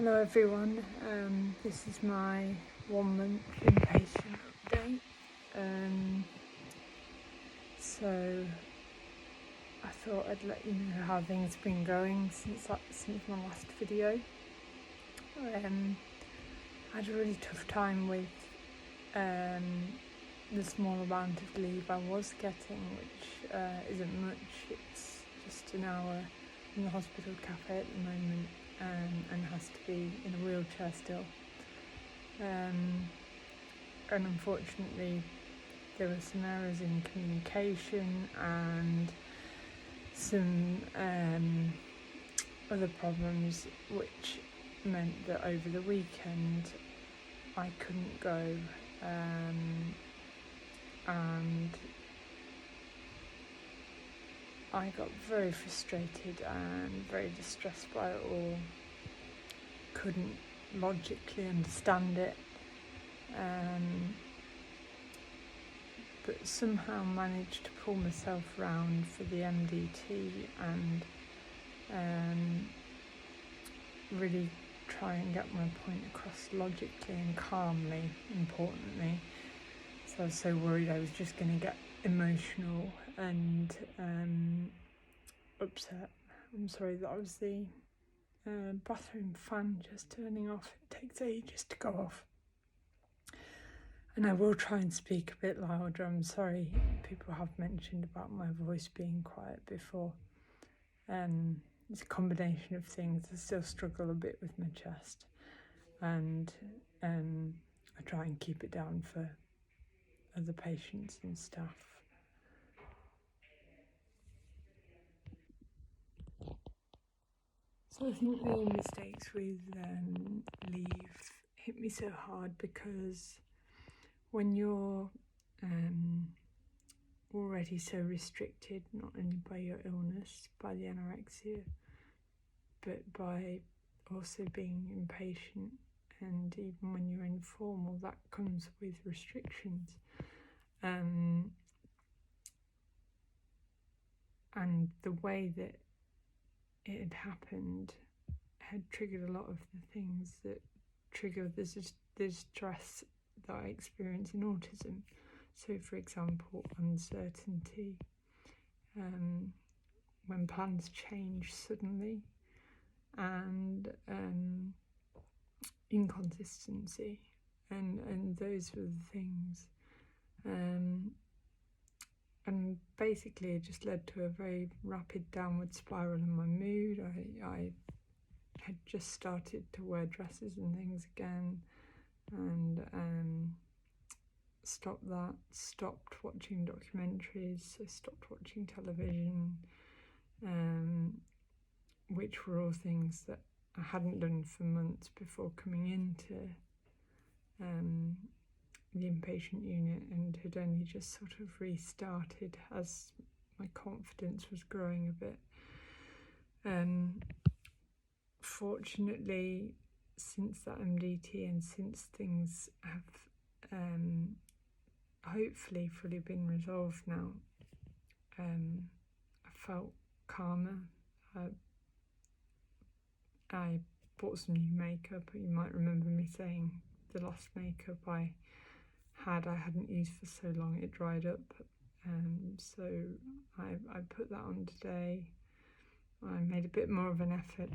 Hello everyone, this is my 1 month inpatient update. So I thought I'd let you know how things have been going since my last video. I had a really tough time with the small amount of leave I was getting, which isn't much. It's just an hour in the hospital cafe at the moment. And has to be in a wheelchair still. And unfortunately there were some errors in communication and some other problems, which meant that over the weekend I couldn't go, and I got very frustrated and very distressed by it all. Couldn't logically understand it, but somehow managed to pull myself round for the MDT and really try and get my point across logically and calmly, importantly. So I was so worried I was just going to get emotional and upset. I'm sorry, that was the bathroom fan just turning off. It takes ages to go off. And I will try and speak a bit louder. I'm sorry, people have mentioned about my voice being quiet before. It's a combination of things. I still struggle a bit with my chest, and I try and keep it down for other patients and staff. So I think the mistakes with leave hit me so hard because when you're already so restricted, not only by your illness, by the anorexia, but by also being impatient, and even when you're informal, that comes with restrictions. And the way that it had happened had triggered a lot of the things that trigger the stress that I experience in autism. So, for example, uncertainty, when plans change suddenly, and inconsistency, and those were the things. And basically it just led to a very rapid downward spiral in my mood. I had just started to wear dresses and things again, and stopped that, stopped watching documentaries, I stopped watching television, which were all things that I hadn't done for months before coming into the inpatient unit, and had only just sort of restarted as my confidence was growing a bit. Fortunately, since that MDT and since things have hopefully fully been resolved now, I felt calmer. I bought some new makeup. You might remember me saying the last makeup I hadn't used for so long, it dried up, so I put that on today. I made a bit more of an effort,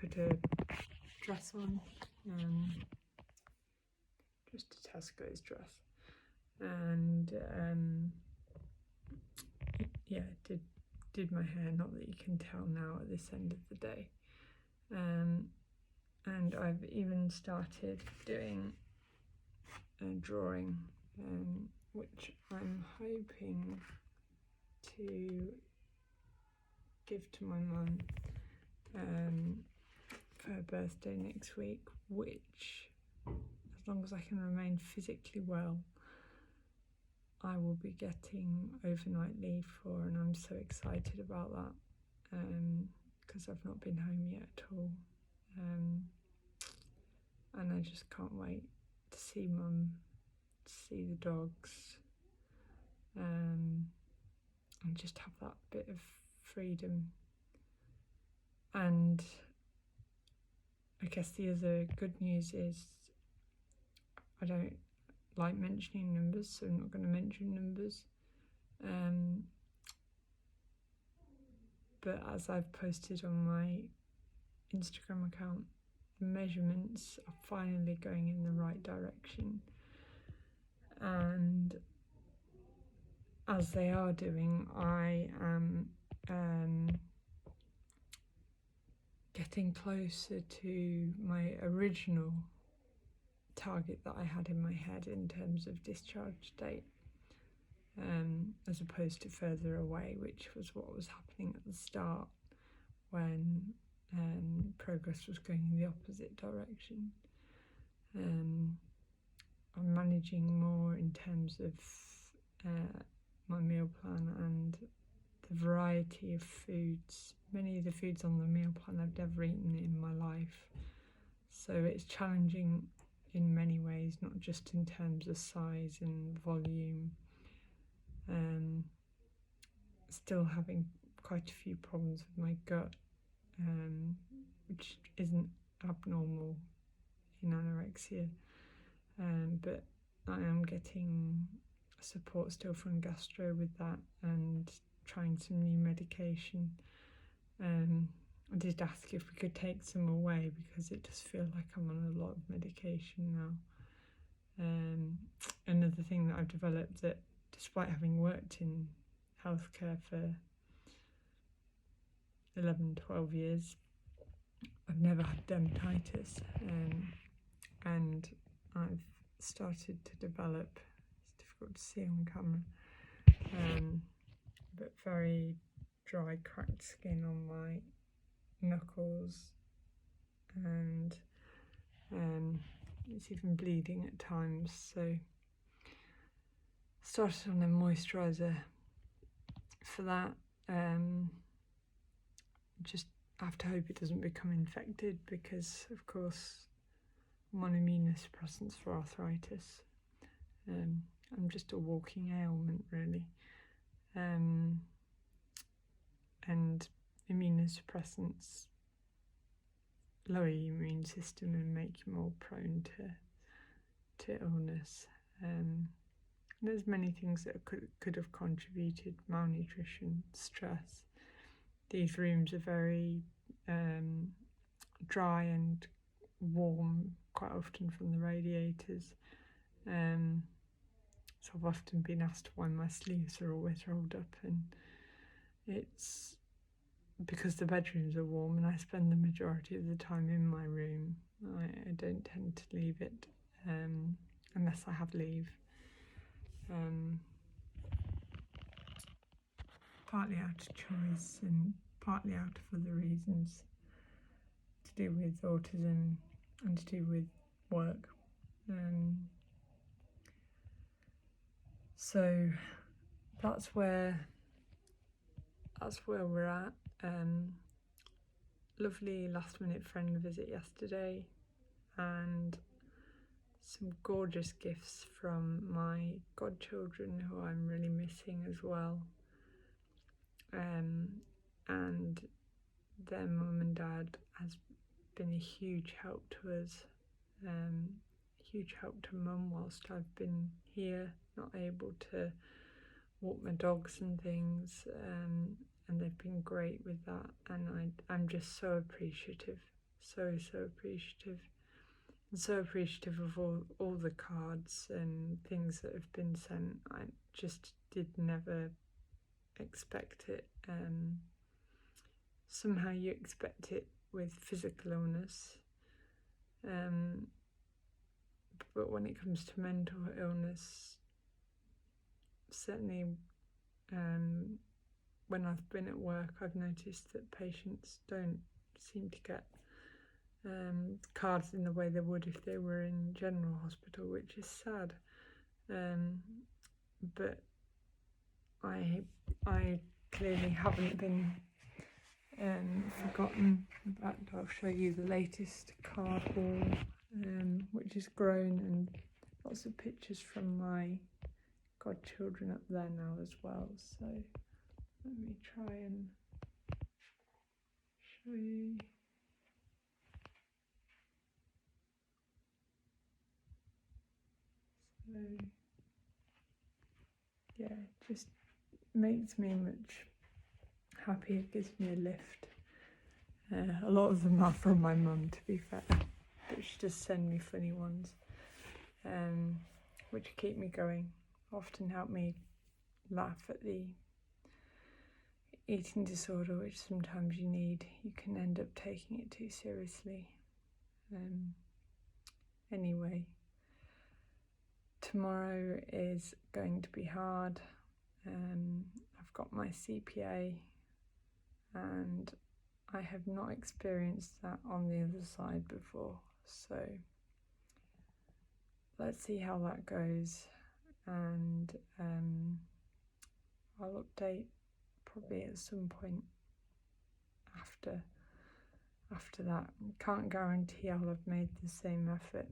put a dress on, just a Tesco's dress, and yeah, did my hair, not that you can tell now at this end of the day, and I've even started doing drawing, which I'm hoping to give to my mum for her birthday next week, which, as long as I can remain physically well, I will be getting overnight leave for, and I'm so excited about that, because I've not been home yet at all, and I just can't wait to see Mum, to see the dogs, and just have that bit of freedom. And I guess the other good news is I don't like mentioning numbers, so I'm not going to mention numbers. But as I've posted on my Instagram account, the measurements are finally going in the right direction. And as they are doing, I am getting closer to my original target that I had in my head in terms of discharge date, as opposed to further away, which was what was happening at the start when progress was going in the opposite direction. I'm managing more in terms of my meal plan and the variety of foods. Many of the foods on the meal plan I've never eaten in my life, so it's challenging in many ways, not just in terms of size and volume. Still having quite a few problems with my gut, which isn't abnormal in anorexia, but I am getting support still from gastro with that and trying some new medication. I did ask if we could take some away because it does feel like I'm on a lot of medication now. Another thing that I've developed, that despite having worked in healthcare for 11-12 years, I've never had dermatitis, and I've started to develop, it's difficult to see on camera, but very dry, cracked skin on my knuckles, and it's even bleeding at times. So started on a moisturiser for that. Just have to hope it doesn't become infected, because of course I'm on immunosuppressants for arthritis. I'm just a walking ailment, really. And immunosuppressants lower your immune system and make you more prone to illness. There's many things that could have contributed: malnutrition, stress. These rooms are very dry and warm, quite often from the radiators. So I've often been asked why my sleeves are always rolled up, and it's because the bedrooms are warm and I spend the majority of the time in my room. I don't tend to leave it unless I have leave. Partly out of choice and partly out of other reasons to do with autism and to do with work. So that's where we're at. Lovely last minute friend visit yesterday, and some gorgeous gifts from my godchildren, who I'm really missing as well. And their mum and dad has been a huge help to us, huge help to mum whilst I've been here, not able to walk my dogs and things, and they've been great with that, and I'm just so appreciative, so appreciative, and so appreciative of all the cards and things that have been sent. I just did never expect it. Somehow you expect it with physical illness, but when it comes to mental illness, certainly when I've been at work, I've noticed that patients don't seem to get cards in the way they would if they were in general hospital, which is sad. But I clearly haven't been forgotten. In fact, I'll show you the latest card wall, which has grown, and lots of pictures from my godchildren up there now as well. So let me try and show you. yeah, it just makes me much happier, gives me a lift. A lot of them are from my mum, to be fair, but she just sends me funny ones, which keep me going, often help me laugh at the eating disorder, which sometimes you need. You can end up taking it too seriously. Anyway, tomorrow is going to be hard. I've got my CPA and I have not experienced that on the other side before, so let's see how that goes, and I'll update probably at some point after that. Can't guarantee I'll have made the same effort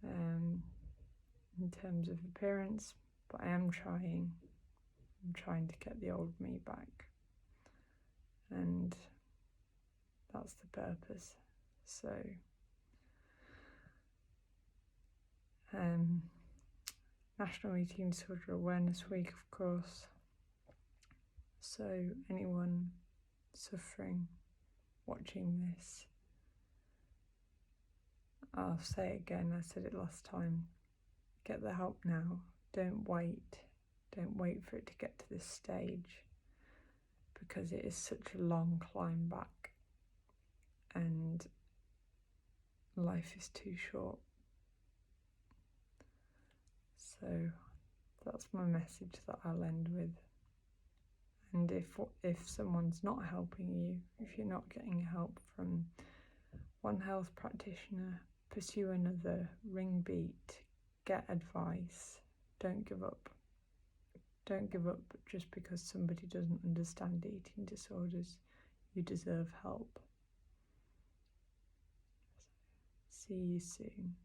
in terms of appearance, but I am trying. I'm trying to get the old me back, and that's the purpose. So National Eating Disorder Awareness Week, of course, so anyone suffering, watching this, I'll say it again, I said it last time, get the help now. Don't wait for it to get to this stage, because it is such a long climb back and life is too short. So that's my message that I'll end with. And if someone's not helping you, if you're not getting help from one health practitioner, pursue another, ring beat, get advice. Don't give up. Don't give up just because somebody doesn't understand eating disorders. You deserve help. See you soon.